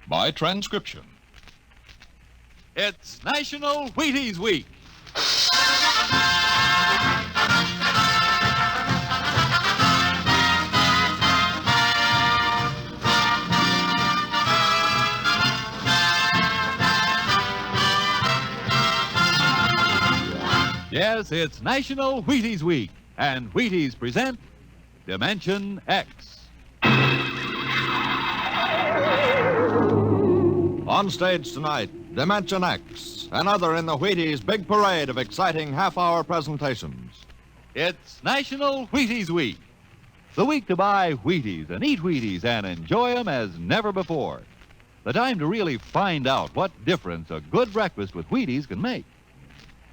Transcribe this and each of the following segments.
by transcription. It's National Wheaties Week. Yes, it's National Wheaties Week, and Wheaties present Dimension X. On stage tonight, Dimension X, another in the Wheaties big parade of exciting half-hour presentations. It's National Wheaties Week, the week to buy Wheaties and eat Wheaties and enjoy them as never before. The time to really find out what difference a good breakfast with Wheaties can make.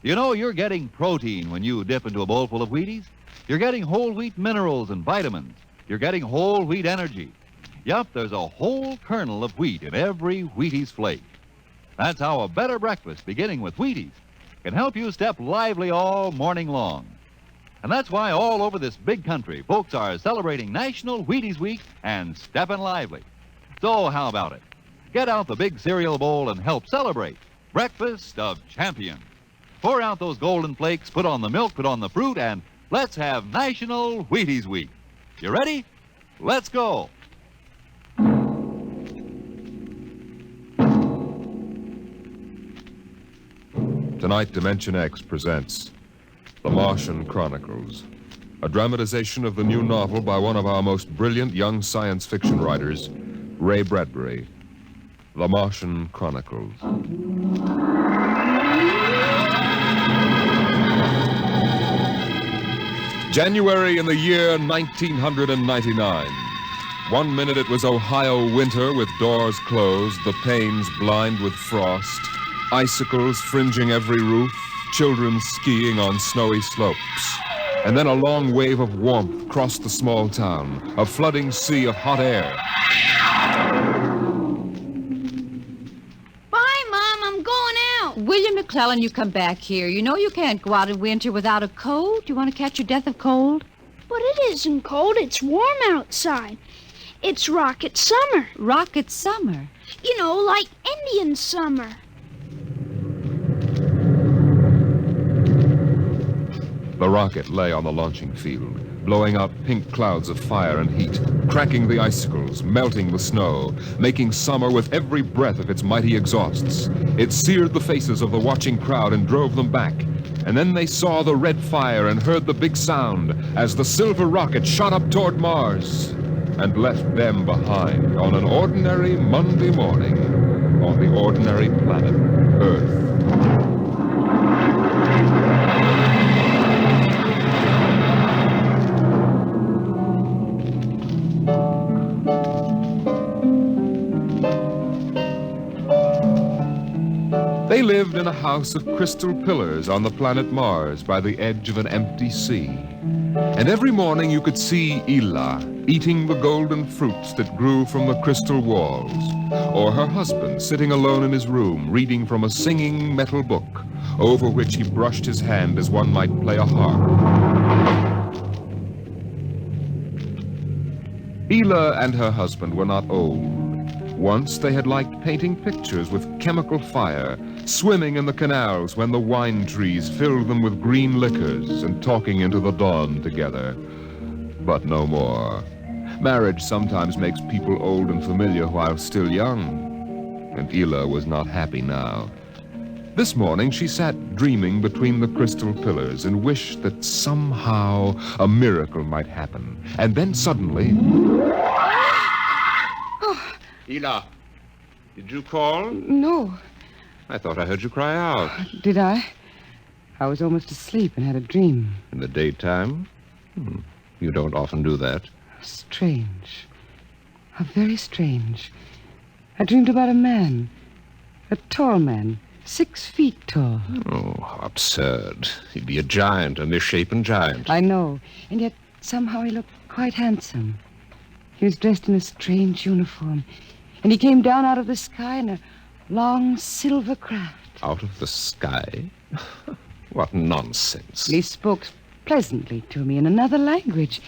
You know, you're getting protein when you dip into a bowl full of Wheaties. You're getting whole wheat minerals and vitamins. You're getting whole wheat energy. Yup, there's a whole kernel of wheat in every Wheaties flake. That's how a better breakfast, beginning with Wheaties, can help you step lively all morning long. And that's why all over this big country, folks are celebrating National Wheaties Week and stepping lively. So how about it? Get out the big cereal bowl and help celebrate Breakfast of Champions. Pour out those golden flakes, put on the milk, put on the fruit, and let's have National Wheaties Week. You ready? Let's go. Tonight, Dimension X presents The Martian Chronicles, a dramatization of the new novel by one of our most brilliant young science fiction writers, Ray Bradbury. The Martian Chronicles. January in the year 1999. 1 minute it was Ohio winter with doors closed, the panes blind with frost, icicles fringing every roof, children skiing on snowy slopes. And then a long wave of warmth crossed the small town, a flooding sea of hot air. Bye, Mom. I'm going out. William McClellan, you come back here. You know you can't go out in winter without a coat. You want to catch your death of cold? But it isn't cold. It's warm outside. It's rocket summer. Rocket summer? You know, like Indian summer. The rocket lay on the launching field, blowing out pink clouds of fire and heat, cracking the icicles, melting the snow, making summer with every breath of its mighty exhausts. It seared the faces of the watching crowd and drove them back. And then they saw the red fire and heard the big sound as the silver rocket shot up toward Mars and left them behind on an ordinary Monday morning on the ordinary planet Earth. They lived in a house of crystal pillars on the planet Mars by the edge of an empty sea. And every morning you could see Ila eating the golden fruits that grew from the crystal walls, or her husband sitting alone in his room reading from a singing metal book over which he brushed his hand as one might play a harp. Ila and her husband were not old. Once they had liked painting pictures with chemical fire, swimming in the canals when the wine trees filled them with green liquors, and talking into the dawn together. But no more. Marriage sometimes makes people old and familiar while still young, and Ila was not happy now. This morning she sat dreaming between the crystal pillars and wished that somehow a miracle might happen. And then suddenly... Ila, did you call? No. I thought I heard you cry out. Did I? I was almost asleep and had a dream. In the daytime? You don't often do that. Strange. How very strange. I dreamed about a man. A tall man. 6 feet tall. Oh, how absurd. He'd be a giant, a misshapen giant. I know. And yet somehow he looked quite handsome. He was dressed in a strange uniform. And he came down out of the sky in a long silver craft. Out of the sky? What nonsense. He spoke pleasantly to me in another language.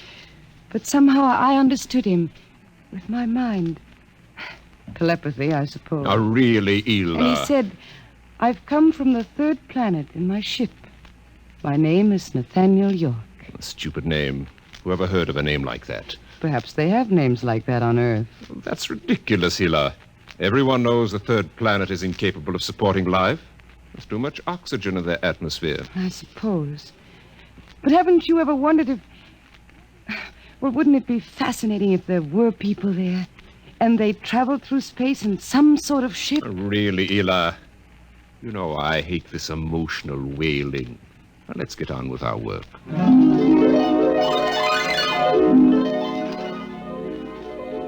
But somehow I understood him with my mind. telepathy, I suppose. Oh, really, Ela? And he said, I've come from the third planet in my ship. My name is Nathaniel York. A stupid name. Who ever heard of a name like that? Perhaps they have names like that on Earth. That's ridiculous, Ela. Everyone knows the third planet is incapable of supporting life. There's too much oxygen in their atmosphere. I suppose. But haven't you ever wondered if... Well, wouldn't it be fascinating if there were people there and they traveled through space in some sort of ship? Really, Ela? You know I hate this emotional wailing. Now, let's get on with our work.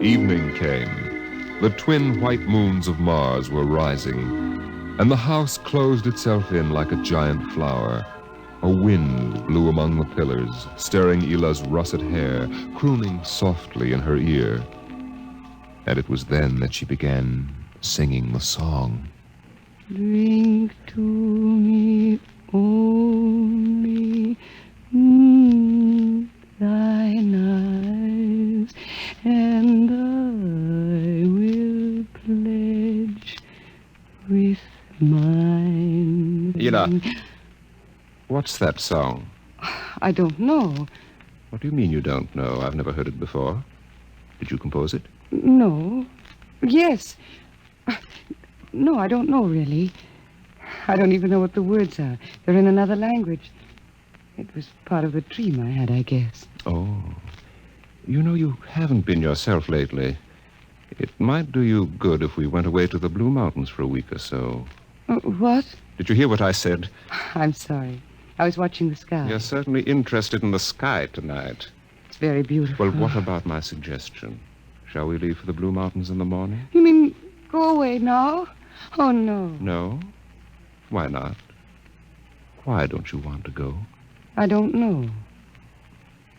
Evening came. The twin white moons of Mars were rising, and the house closed itself in like a giant flower. A wind blew among the pillars, stirring Ela's russet hair, crooning softly in her ear. And it was then that she began singing the song. Drink to me only thine eyes, and I will pledge with mine. Ela, what's that song? I don't know. What do you mean you don't know? I've never heard it before. Did you compose it? No. Yes. No, I don't know, really. I don't even know what the words are. They're in another language. It was part of the dream I had, I guess. Oh. You know, you haven't been yourself lately. It might do you good if we went away to the Blue Mountains for a week or so. What? Did you hear what I said? I'm sorry. I was watching the sky. You're certainly interested in the sky tonight. It's very beautiful. Well, what about my suggestion? Shall we leave for the Blue Mountains in the morning? You mean go away now? Oh, no. No? Why not? Why don't you want to go? I don't know.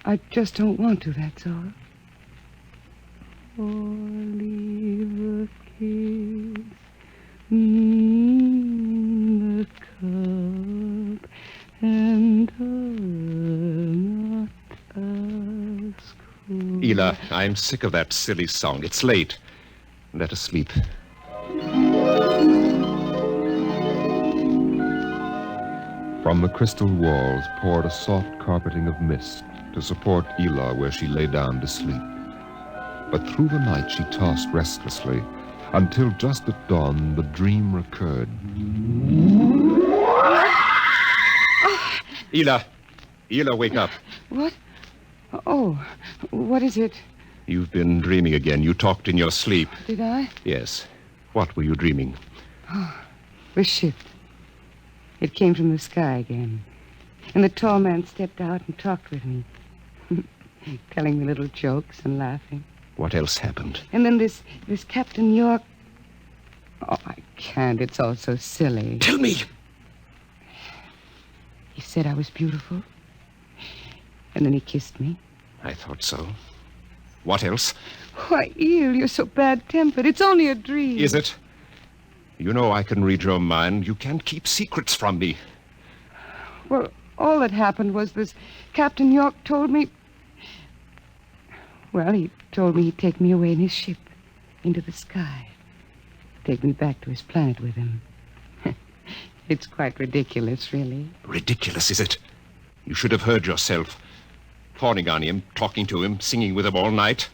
I just don't want to, that's all. Leave a kiss in the cup, and not ask for... Ela, I'm sick of that silly song. It's late. Let us sleep. From the crystal walls poured a soft carpeting of mist to support Ela where she lay down to sleep. But through the night she tossed restlessly, until just at dawn the dream recurred. Ela, wake up. What? Oh, what is it? You've been dreaming again. You talked in your sleep. Did I? Yes. What were you dreaming? The ship. It came from the sky again. And the tall man stepped out and talked with me, telling me little jokes and laughing. What else happened? And then this Captain York... Oh, I can't. It's all so silly. Tell me. He said I was beautiful. And then he kissed me. I thought so. What else? Why, Eel, you're so bad-tempered. It's only a dream. Is it? You know I can read your mind. You can't keep secrets from me. Well, all that happened was this Captain York told me... Well, he told me he'd take me away in his ship into the sky. Take me back to his planet with him. It's quite ridiculous, really. Ridiculous, is it? You should have heard yourself. Fawning on him, talking to him, singing with him all night.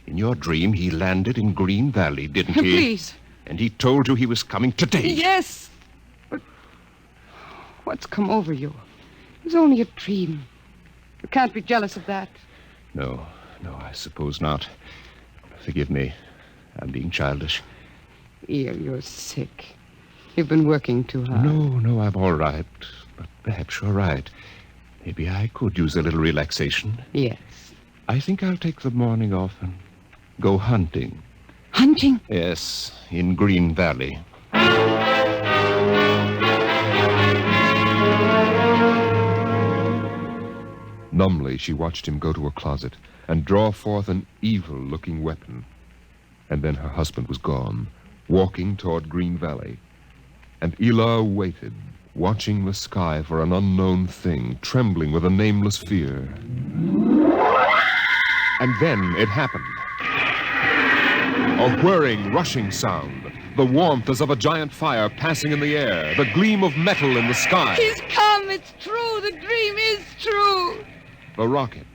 In your dream, he landed in Green Valley, didn't he? Please. And he told you he was coming today. Yes. But what's come over you? It was only a dream. You can't be jealous of that. No, I suppose not. Forgive me. I'm being childish. Eel, you're sick. You've been working too hard. No, I'm all right. But perhaps you're right. Maybe I could use a little relaxation. Yes. I think I'll take the morning off and go hunting. Hunting? Yes, in Green Valley. Numbly, she watched him go to a closet and draw forth an evil-looking weapon. And then her husband was gone, walking toward Green Valley. And Ela waited, watching the sky for an unknown thing, trembling with a nameless fear. And then it happened. A whirring, rushing sound. The warmth as of a giant fire passing in the air. The gleam of metal in the sky. He's come. It's true. The dream is true. The rocket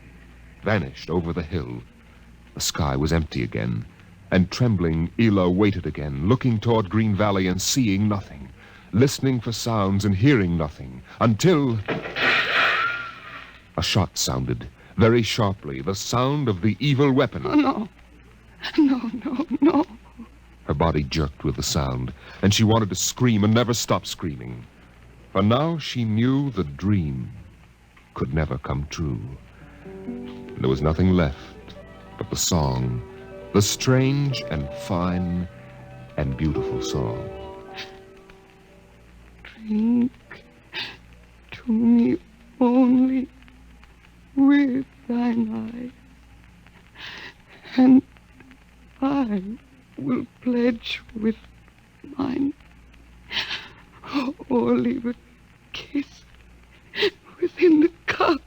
vanished over the hill. The sky was empty again. And trembling, Ela waited again, looking toward Green Valley and seeing nothing. Listening for sounds and hearing nothing. Until a shot sounded, very sharply, the sound of the evil weapon. Oh, no. No. Her body jerked with the sound, and she wanted to scream and never stop screaming. For now she knew the dream could never come true. There was nothing left but the song, the strange and fine and beautiful song. Drink to me only with thine eye, and I will pledge with mine. Or leave a kiss within the cup.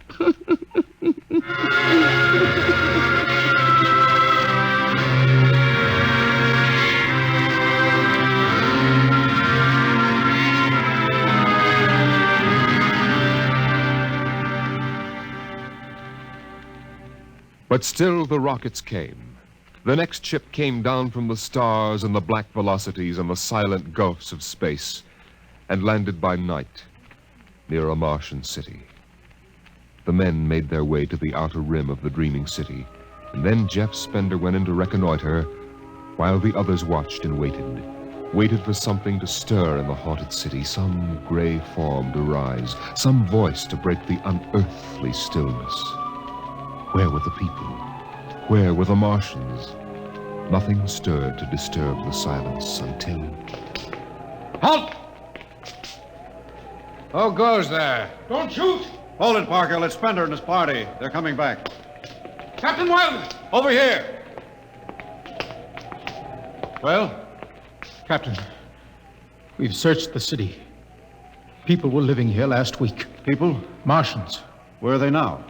But still the rockets came. The next ship came down from the stars and the black velocities and the silent gulfs of space and landed by night near a Martian city. The men made their way to the outer rim of the dreaming city, and then Jeff Spender went in to reconnoiter while the others watched and waited for something to stir in the haunted city, some gray form to rise, some voice to break the unearthly stillness. Where were the people? Where were the Martians? Nothing stirred to disturb the silence until... Halt! Who goes there? Don't shoot! Hold it, Parker. It's Spender and his party. They're coming back. Captain Wilder! Over here! Well, Captain, we've searched the city. People were living here last week. People? Martians. Where are they now?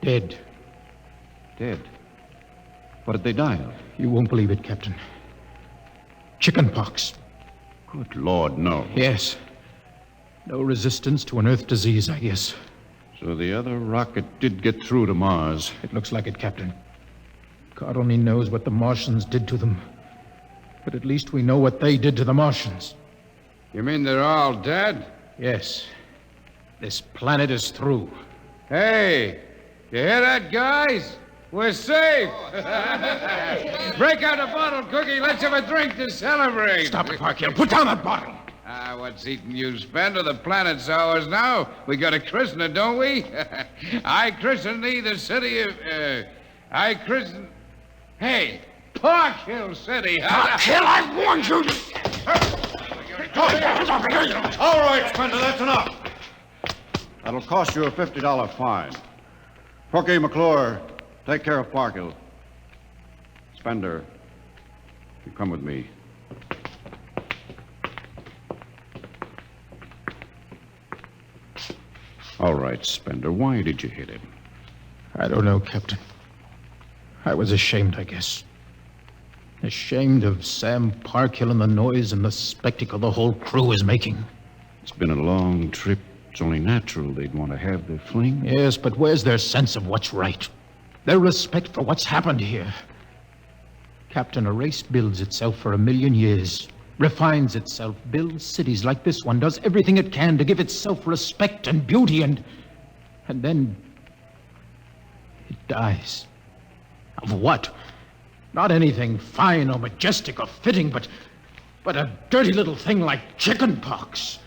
Dead. Dead. What did they die of? You won't believe it, Captain. Chickenpox. Good Lord, no. Yes. No resistance to an Earth disease, I guess. So the other rocket did get through to Mars. It looks like it, Captain. God only knows what the Martians did to them. But at least we know what they did to the Martians. You mean they're all dead? Yes. This planet is through. Hey, you hear that, guys? We're safe. Break out a bottle, Cookie. Let's have a drink to celebrate. Stop it, Parker. Put down that bottle. What's eating you, Spender? The planet's ours now. We got to christen it, don't we? I christen thee the city of... I christen... Hey, Park Hill City. Park Hill, I warned you. All right, Spender, that's enough. That'll cost you a $50 fine. Cookie, McClure, take care of Parkhill. Spender, you come with me. All right, Spender, why did you hit him? I don't know, Captain. I was ashamed, I guess. Ashamed of Sam Parkhill and the noise and the spectacle the whole crew is making. It's been a long trip. It's only natural they'd want to have their fling. Yes, but where's their sense of what's right? Their respect for what's happened here? Captain, a race builds itself for 1,000,000 years, refines itself, builds cities like this one, does everything it can to give itself respect and beauty, and then it dies. Of what? Not anything fine or majestic or fitting, but a dirty little thing like chickenpox.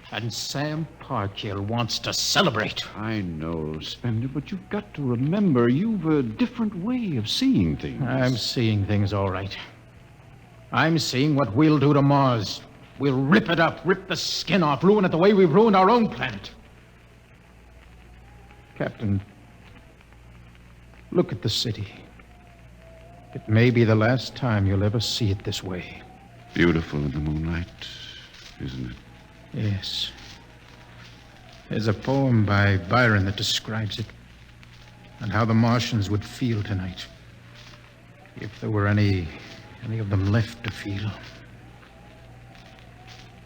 And Sam Parkhill wants to celebrate. I know, Spender, but you've got to remember you've a different way of seeing things. I'm seeing things all right. I'm seeing what we'll do to Mars. We'll rip it up, rip the skin off, ruin it the way we've ruined our own planet. Captain, look at the city. It may be the last time you'll ever see it this way. Beautiful in the moonlight, isn't it? Yes. There's a poem by Byron that describes it, and how the Martians would feel tonight. If there were any of them left to feel.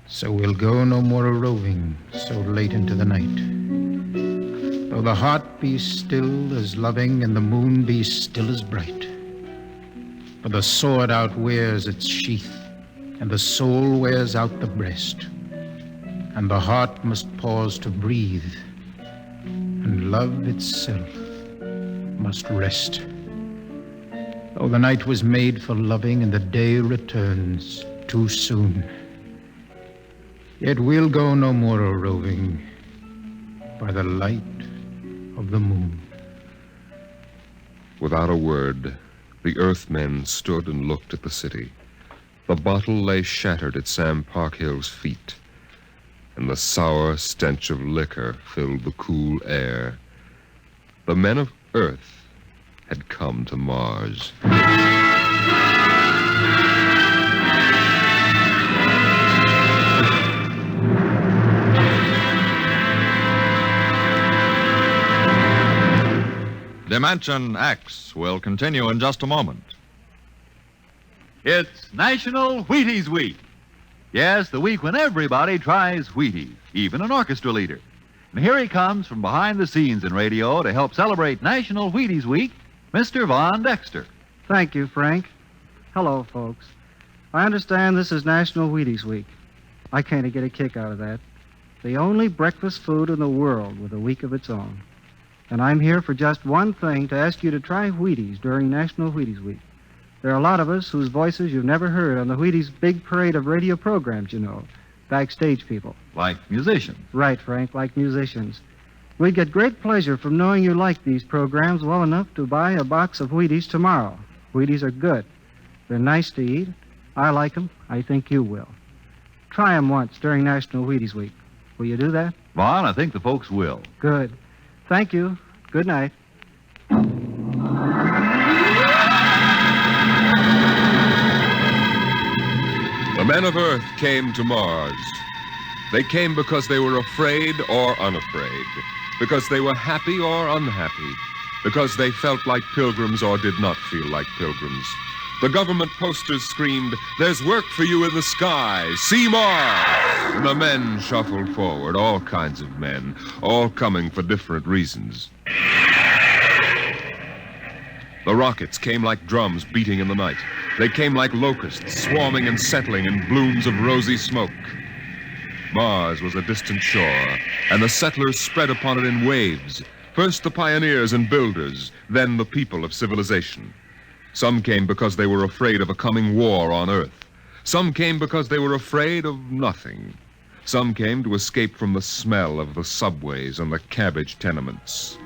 So we'll go no more a-roving so late into the night. Though the heart be still as loving and the moon be still as bright. For the sword outwears its sheath, and the soul wears out the breast. And the heart must pause to breathe, and love itself must rest. Though the night was made for loving and the day returns too soon, yet we'll go no more a-roving by the light of the moon. Without a word, the Earthmen stood and looked at the city. The bottle lay shattered at Sam Parkhill's feet, and the sour stench of liquor filled the cool air. The men of Earth had come to Mars. Dimension X will continue in just a moment. It's National Wheaties Week. Yes, the week when everybody tries Wheaties, even an orchestra leader. And here he comes from behind the scenes in radio to help celebrate National Wheaties Week, Mr. Von Dexter. Thank you, Frank. Hello, folks. I understand this is National Wheaties Week. I kind of get a kick out of that. The only breakfast food in the world with a week of its own. And I'm here for just one thing, to ask you to try Wheaties during National Wheaties Week. There are a lot of us whose voices you've never heard on the Wheaties big parade of radio programs, you know. Backstage people. Like musicians. Right, Frank, like musicians. We'd get great pleasure from knowing you like these programs well enough to buy a box of Wheaties tomorrow. Wheaties are good. They're nice to eat. I like them. I think you will. Try them once during National Wheaties Week. Will you do that? Von, I think the folks will. Good. Thank you. Good night. The men of Earth came to Mars. They came because they were afraid or unafraid, because they were happy or unhappy, because they felt like pilgrims or did not feel like pilgrims. The government posters screamed, "There's work for you in the sky. See Mars!" And the men shuffled forward, all kinds of men, all coming for different reasons. The rockets came like drums beating in the night. They came like locusts, swarming and settling in blooms of rosy smoke. Mars was a distant shore, and the settlers spread upon it in waves. First the pioneers and builders, then the people of civilization. Some came because they were afraid of a coming war on Earth. Some came because they were afraid of nothing. Some came to escape from the smell of the subways and the cabbage tenements.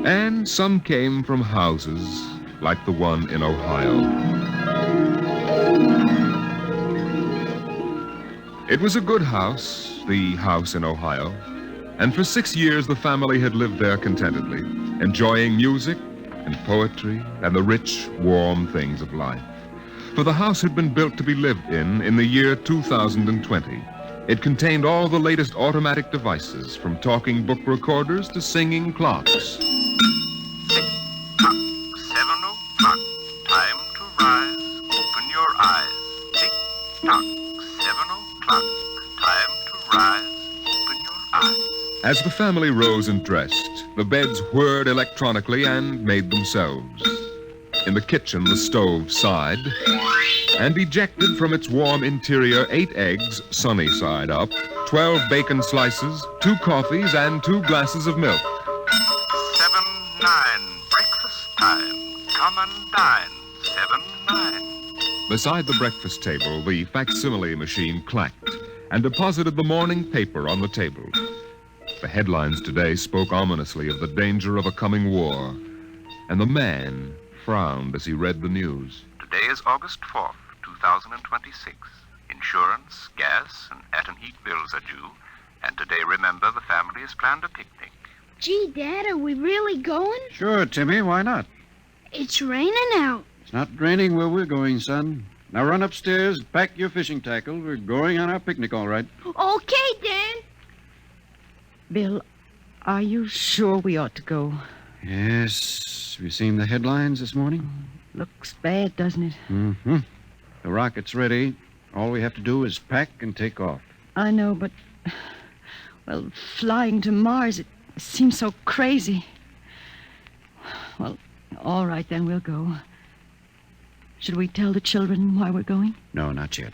And some came from houses like the one in Ohio. It was a good house, the house in Ohio, and for 6 years the family had lived there contentedly, enjoying music and poetry and the rich, warm things of life. For the house had been built to be lived in the year 2020. It contained all the latest automatic devices, from talking book recorders to singing clocks. 7 o'clock, time to rise, open your eyes. Tick-tock, 7 o'clock, time to rise, open your eyes. As the family rose and dressed, the beds whirred electronically and made themselves. In the kitchen, the stove sighed, and ejected from its warm interior 8 eggs, sunny side up, 12 bacon slices, 2 coffees, and 2 glasses of milk. 7-9, breakfast time. Come and dine. 7-9. Beside the breakfast table, the facsimile machine clacked and deposited the morning paper on the table. The headlines today spoke ominously of the danger of a coming war, and the man frowned as he read the news. Today is August 4th, 2026. Insurance, gas, and atom heat bills are due. And today, remember, the family has planned a picnic. Gee, Dad, are we really going? Sure, Timmy, why not? It's raining out. It's not raining where we're going, son. Now run upstairs, pack your fishing tackle. We're going on our picnic, all right. Okay, Dan. Bill, are you sure we ought to go? Yes. Have you seen the headlines this morning? Looks bad, doesn't it? Mm-hmm. The rocket's ready. All we have to do is pack and take off. I know, but... Well, flying to Mars, it seems so crazy. Well, all right, then we'll go. Should we tell the children why we're going? No, not yet.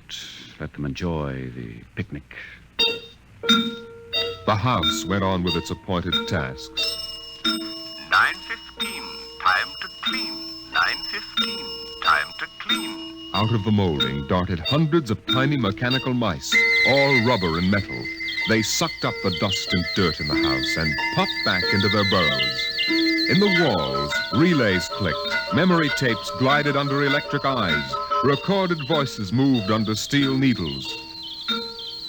Let them enjoy the picnic. The house went on with its appointed tasks. 9:15, time to clean. 9:15, time to clean. Out of the molding darted hundreds of tiny mechanical mice, all rubber and metal. They sucked up the dust and dirt in the house and popped back into their burrows. In the walls, relays clicked, memory tapes glided under electric eyes, recorded voices moved under steel needles.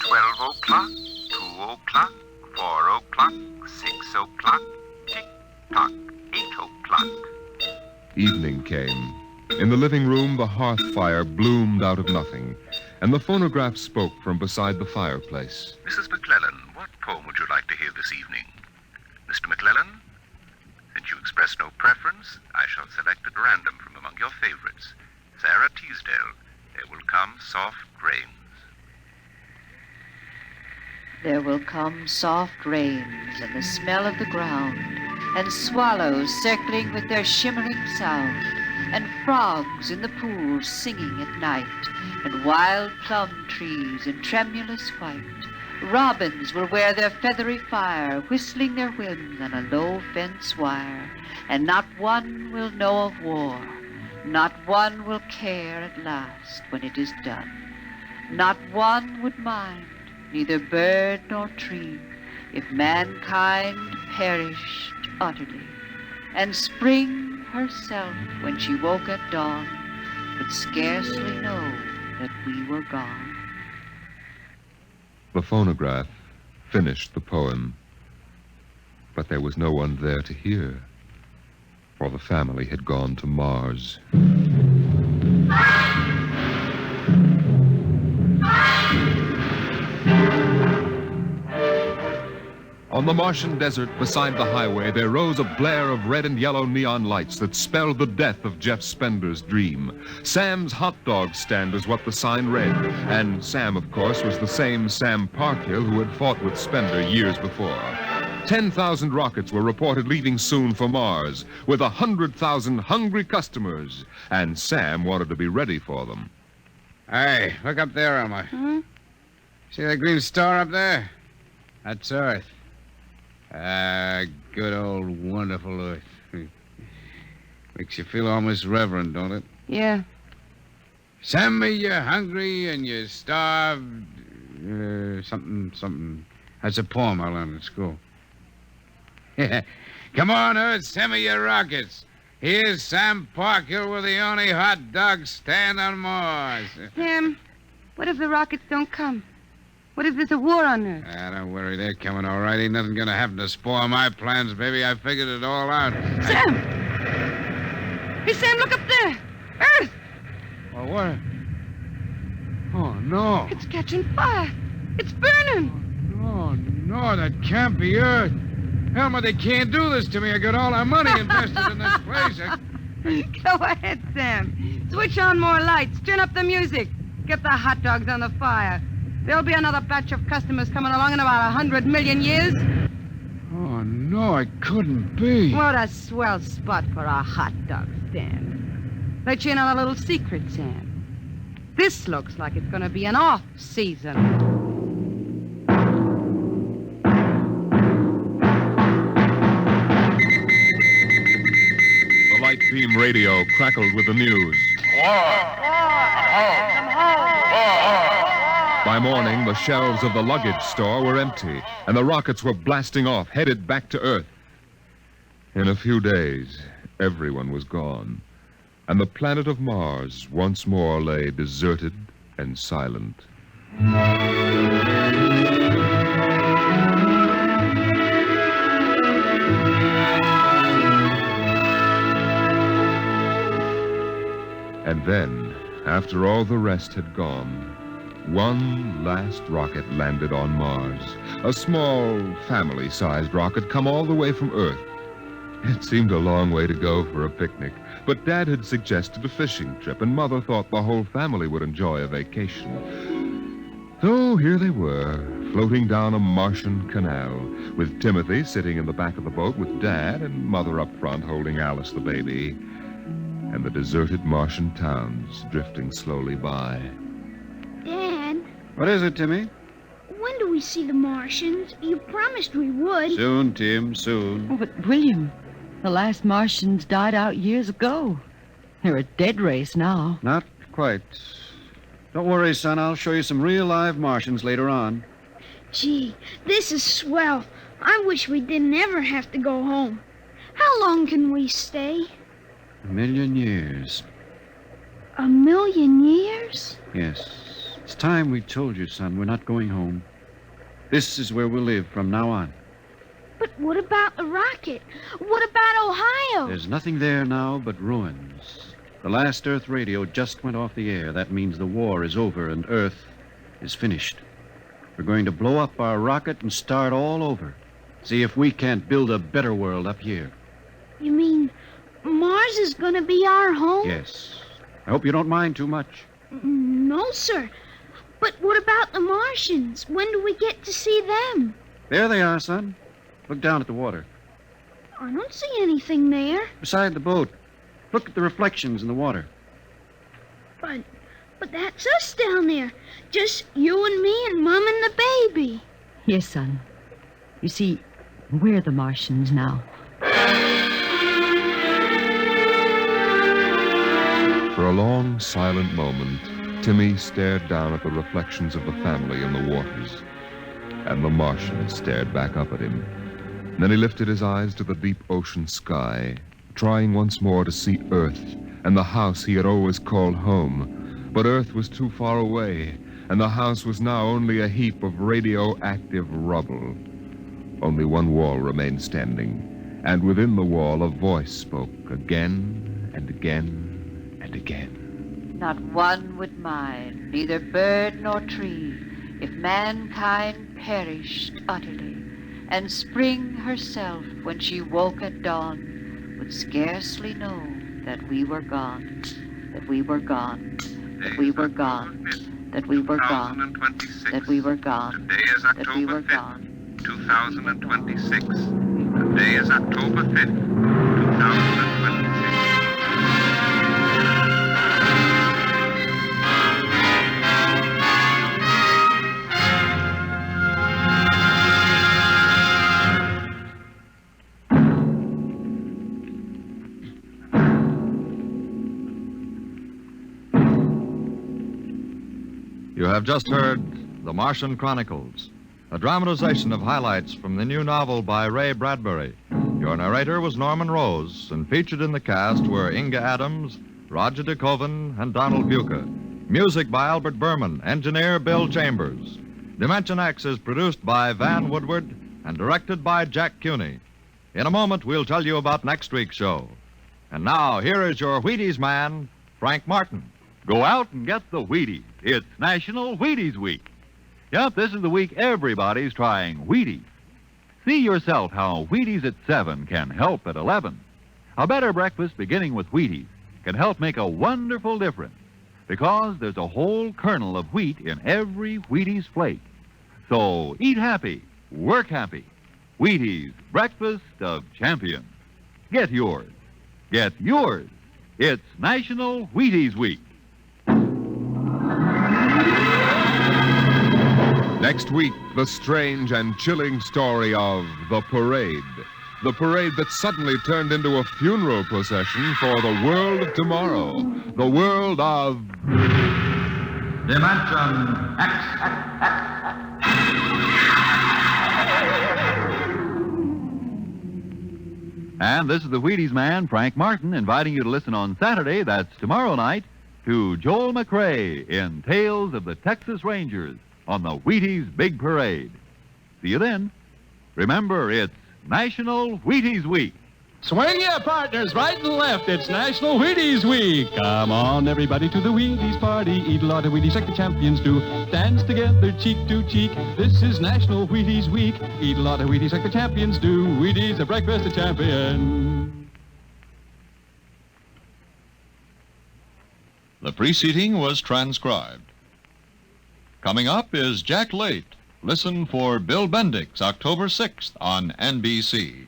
12 o'clock, 2 o'clock, 4 o'clock, 6 o'clock, tick-tock, 8 o'clock. Evening came. In the living room, the hearth fire bloomed out of nothing, and the phonograph spoke from beside the fireplace. Mrs. McClellan, what poem would you like to hear this evening? Mr. McClellan? Since you express no preference, I shall select at random from among your favorites. Sarah Teasdale, There Will Come Soft Rains. There will come soft rains and the smell of the ground, and swallows circling with their shimmering sound, and frogs in the pools singing at night, and wild plum trees in tremulous white. Robins will wear their feathery fire, whistling their whims on a low fence wire, and not one will know of war, not one will care at last when it is done. Not one would mind, neither bird nor tree, if mankind perished utterly. And spring herself, when she woke at dawn, would scarcely know that we were gone. The phonograph finished the poem, but there was no one there to hear, for the family had gone to Mars. On the Martian desert beside the highway, there rose a blare of red and yellow neon lights that spelled the death of Jeff Spender's dream. Sam's hot dog stand is what the sign read, and Sam, of course, was the same Sam Parkhill who had fought with Spender years before. 10,000 rockets were reported leaving soon for Mars, with 100,000 hungry customers, and Sam wanted to be ready for them. Hey, look up there, Elmer. Hmm? See that green star up there? That's Earth. Good old wonderful Earth. Makes you feel almost reverent, don't it? Yeah. Send me you're hungry and you're starved. Something. That's a poem I learned at school. Come on, Earth, send me your rockets. Here's Sam Parkhill with the only hot dog stand on Mars. Sam, what if the rockets don't come? What if there's a war on Earth? Don't worry, they're coming all right. Ain't nothing gonna happen to spoil my plans, baby. I figured it all out. Sam! Hey, Sam, look up there! Earth! Well, what? Oh, no. It's catching fire. It's burning. No, that can't be Earth. Elmer, they can't do this to me. I got all our money invested in this place. Go ahead, Sam. Switch on more lights. Turn up the music. Get the hot dogs on the fire. There'll be another batch of customers coming along in about 100 million years. Oh, no, it couldn't be. What a swell spot for a hot dog stand. Let you in on a little secret, Sam. This looks like it's going to be an off-season. The light beam radio crackled with the news. By morning, the shelves of the luggage store were empty, and the rockets were blasting off, headed back to Earth. In a few days, everyone was gone, and the planet of Mars once more lay deserted and silent. And then, after all the rest had gone, one last rocket landed on Mars. A small, family-sized rocket come all the way from Earth. It seemed a long way to go for a picnic, But Dad had suggested a fishing trip, and Mother thought the whole family would enjoy a vacation. So here they were, floating down a Martian canal, with Timothy sitting in the back of the boat with Dad and Mother up front holding Alice the baby, and the deserted Martian towns drifting slowly by. Dad, What is it, Timmy? when do we see the Martians? You promised we would. Soon, Tim, soon. Oh, but William, the last Martians died out years ago. They're a dead race now. Not quite. Don't worry, son. I'll show you some real live Martians later on. Gee, this is swell. I wish we didn't ever have to go home. How long can we stay? 1,000,000 years. 1,000,000 years? Yes. It's time we told you, son. We're not going home. This is where we'll live from now on. But what about the rocket? What about Ohio? There's nothing there now but ruins. The last Earth radio just went off the air. That means the war is over and Earth is finished. We're going to blow up our rocket and start all over. See if we can't build a better world up here. You mean Mars is gonna be our home? Yes. I hope you don't mind too much. No, sir. But what about the Martians? When do we get to see them? There they are, son. Look down at the water. I don't see anything there. Beside the boat. Look at the reflections in the water. But that's us down there. Just you and me and Mom and the baby. Yes, son. You see, we're the Martians now. For a long, silent moment, Timmy stared down at the reflections of the family in the waters, and the Martian stared back up at him. Then he lifted his eyes to the deep ocean sky, trying once more to see Earth and the house he had always called home. But Earth was too far away, and the house was now only a heap of radioactive rubble. Only one wall remained standing, and within the wall a voice spoke again and again and again. Not one would mind, neither bird nor tree, if mankind perished utterly, and spring herself, when she woke at dawn, would scarcely know that we were gone, that we were gone, that we were gone, that we were gone, that we were gone, Today is that we October were 5th, gone. 2026. Today is October 5th, 2026. You have just heard The Martian Chronicles, a dramatization of highlights from the new novel by Ray Bradbury. Your narrator was Norman Rose, and featured in the cast were Inga Adams, Roger DeKoven, and Donald Buca. Music by Albert Berman, engineer Bill Chambers. Dimension X is produced by Van Woodward and directed by Jack Cuney. In a moment, we'll tell you about next week's show. And now, here is your Wheaties man, Frank Martin. Go out and get the Wheaties. It's National Wheaties Week. Yep, this is the week everybody's trying Wheaties. See yourself how Wheaties at 7 can help at 11. A better breakfast beginning with Wheaties can help make a wonderful difference because there's a whole kernel of wheat in every Wheaties flake. So eat happy, work happy. Wheaties, breakfast of champions. Get yours. Get yours. It's National Wheaties Week. Next week, the strange and chilling story of the parade. The parade that suddenly turned into a funeral procession for the world of tomorrow. The world of... Dimension X. And this is the Wheaties man, Frank Martin, inviting you to listen on Saturday, that's tomorrow night, to Joel McRae in Tales of the Texas Rangers on the Wheaties Big Parade. See you then. Remember, it's National Wheaties Week. Swing your partners right and left. It's National Wheaties Week. Come on, everybody, to the Wheaties party. Eat a lot of Wheaties like the champions do. Dance together, cheek to cheek. This is National Wheaties Week. Eat a lot of Wheaties like the champions do. Wheaties, a breakfast of champions. The preceding was transcribed. Coming up is Jack Late. Listen for Bill Bendix, October 6th on NBC.